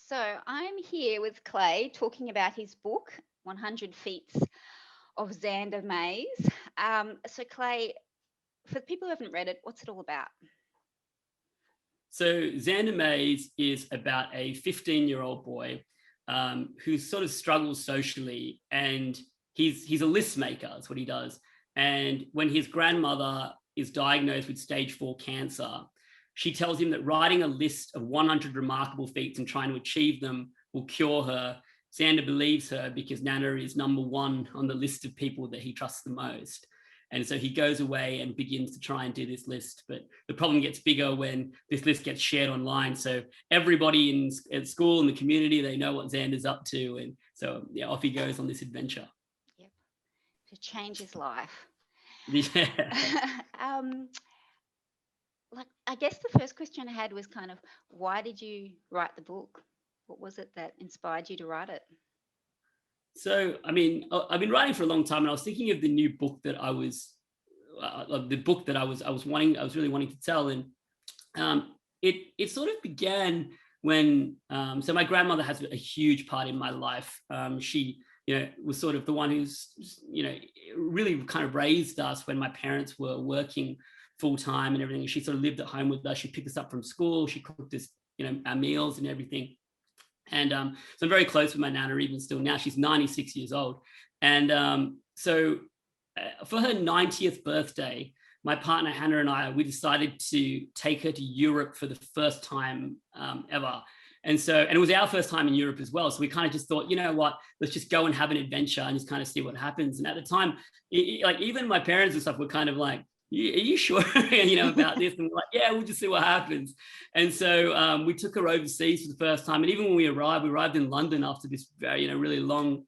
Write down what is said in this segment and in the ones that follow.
So I'm here with Clay talking about his book, 100 Feats of Xander Mays. So Clay, for people who haven't read it, what's it all about? So Xander Mays is about a 15-year-old boy who sort of struggles socially, and he's a list maker. That's what he does. And when his grandmother is diagnosed with stage 4 cancer, she tells him that writing a list of 100 remarkable feats and trying to achieve them will cure her. Xander believes her because Nana is number one on the list of people that he trusts the most. And so he goes away and begins to try and do this list. But the problem gets bigger when this list gets shared online. So everybody at school and the community, they know what Xander's up to. And so off he goes on this adventure. Yep. To change his life. Yeah. I guess the first question I had was kind of, why did you write the book? What was it that inspired you to write it? So, I mean, I've been writing for a long time, and I was thinking of the new book that I was really wanting to tell, and it sort of began when so my grandmother has a huge part in my life. She was sort of the one who's really kind of raised us when my parents were working full time and everything. She sort of lived at home with us. She picked us up from school. She cooked us our meals and everything. And so I'm very close with my Nana even still now. She's 96 years old. And so for her 90th birthday, my partner Hannah and I, we decided to take her to Europe for the first time ever. And it was our first time in Europe as well. So we kind of just thought, you know what, let's just go and have an adventure and just kind of see what happens. And at the time, like even my parents and stuff were kind of like, are you sure about this? And we're like, yeah, we'll just see what happens. And so we took her overseas for the first time. And even when we arrived in London after this very, really long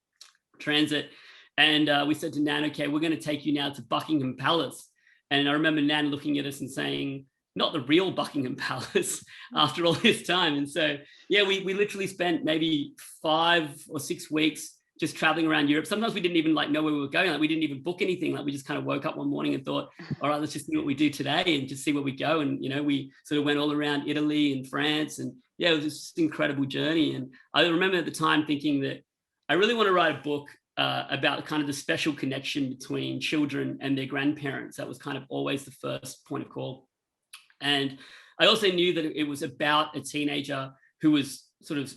transit. And we said to Nan, okay, we're going to take you now to Buckingham Palace. And I remember Nan looking at us and saying, not the real Buckingham Palace after all this time. And so, yeah, we literally spent maybe 5 or 6 weeks just traveling around Europe. Sometimes we didn't even know where we were going. Like we didn't even book anything. Like we just kind of woke up one morning and thought, all right, let's just see what we do today and just see where we go. And, we sort of went all around Italy and France. And yeah, it was just an incredible journey. And I remember at the time thinking that I really want to write a book about kind of the special connection between children and their grandparents. That was kind of always the first point of call. And I also knew that it was about a teenager who was sort of,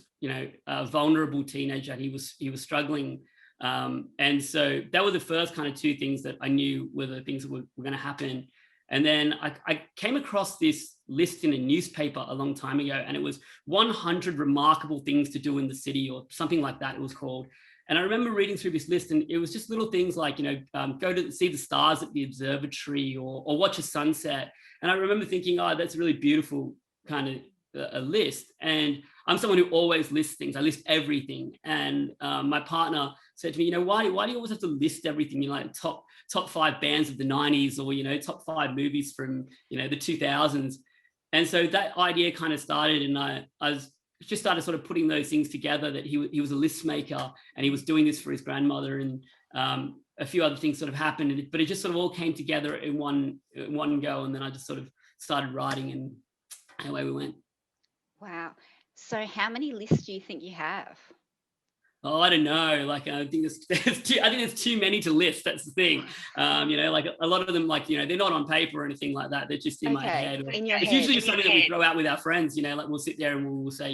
a vulnerable teenager. He was struggling. And so that were the first kind of 2 things that I knew were the things that were going to happen. And then I came across this list in a newspaper a long time ago, and it was 100 remarkable things to do in the city or something like that it was called. And I remember reading through this list, and it was just little things like, go to see the stars at the observatory or watch a sunset. And I remember thinking, oh, that's a really beautiful kind of a list. And I'm someone who always lists things. I list everything. And my partner said to me, why do you always have to list everything? Like top 5 bands of the 90s or, top 5 movies from, the 2000s. And so that idea kind of started, and I just started sort of putting those things together, that he was a list maker and he was doing this for his grandmother, and a few other things sort of happened, but it just sort of all came together in one go. And then I just sort of started writing, and away we went. Wow. So how many lists do you think you have? Oh, I don't know. Like, I think there's too many to list. That's the thing. Like a lot of them, like, they're not on paper or anything like that. They're just in my head. In your it's head. usually just something that we throw out with our friends, like we'll sit there and we'll say,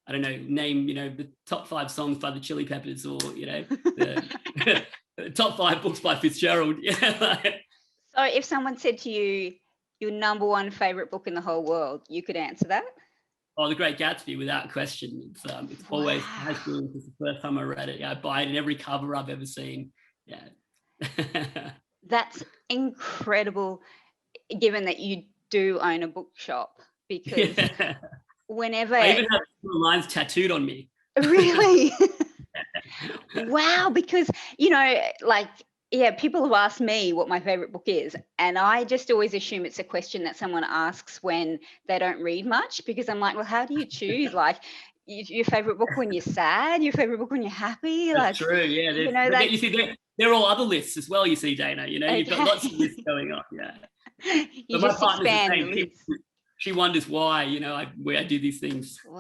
I don't know, name, the top 5 songs by the Chili Peppers, or, the top 5 books by Fitzgerald. So if someone said to you, your number 1 favorite book in the whole world, you could answer that? Oh, The Great Gatsby, without question. It's always has been since the first time I read it. Yeah, I buy it in every cover I've ever seen. Yeah. That's incredible, given that you do own a bookshop, because whenever... I even have lines tattooed on me. Really? Wow, because, people have asked me what my favorite book is, and I just always assume it's a question that someone asks when they don't read much, because I'm like, well, how do you choose? Like, your favorite book when you're sad, your favorite book when you're happy? That's true, yeah. You see, they're all other lists as well, you see, Dayna. You've got lots of lists going on, yeah. You just expand the list. She wonders why, I do these things. Wow.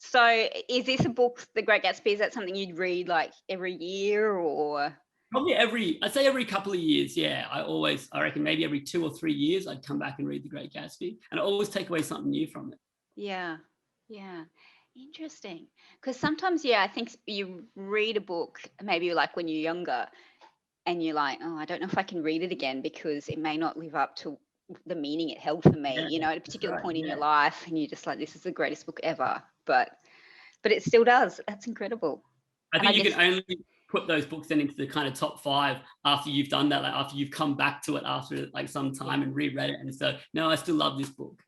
So is this a book, The Great Gatsby, is that something you'd read like every year or? Probably I'd say every couple of years. Yeah, I reckon maybe every 2 or 3 years I'd come back and read The Great Gatsby, and I always take away something new from it. Yeah, yeah. Interesting. Because sometimes, yeah, I think you read a book maybe like when you're younger and you're like, oh, I don't know if I can read it again because it may not live up to the meaning it held for me, Yeah, at a that's particular right. point in Yeah. your life, and you're just like, this is the greatest book ever. But it still does. That's incredible. I And I think you guess, can only put those books then into the kind of top 5 after you've done that, like after you've come back to it after like some time yeah. and reread it. And so, no, I still love this book.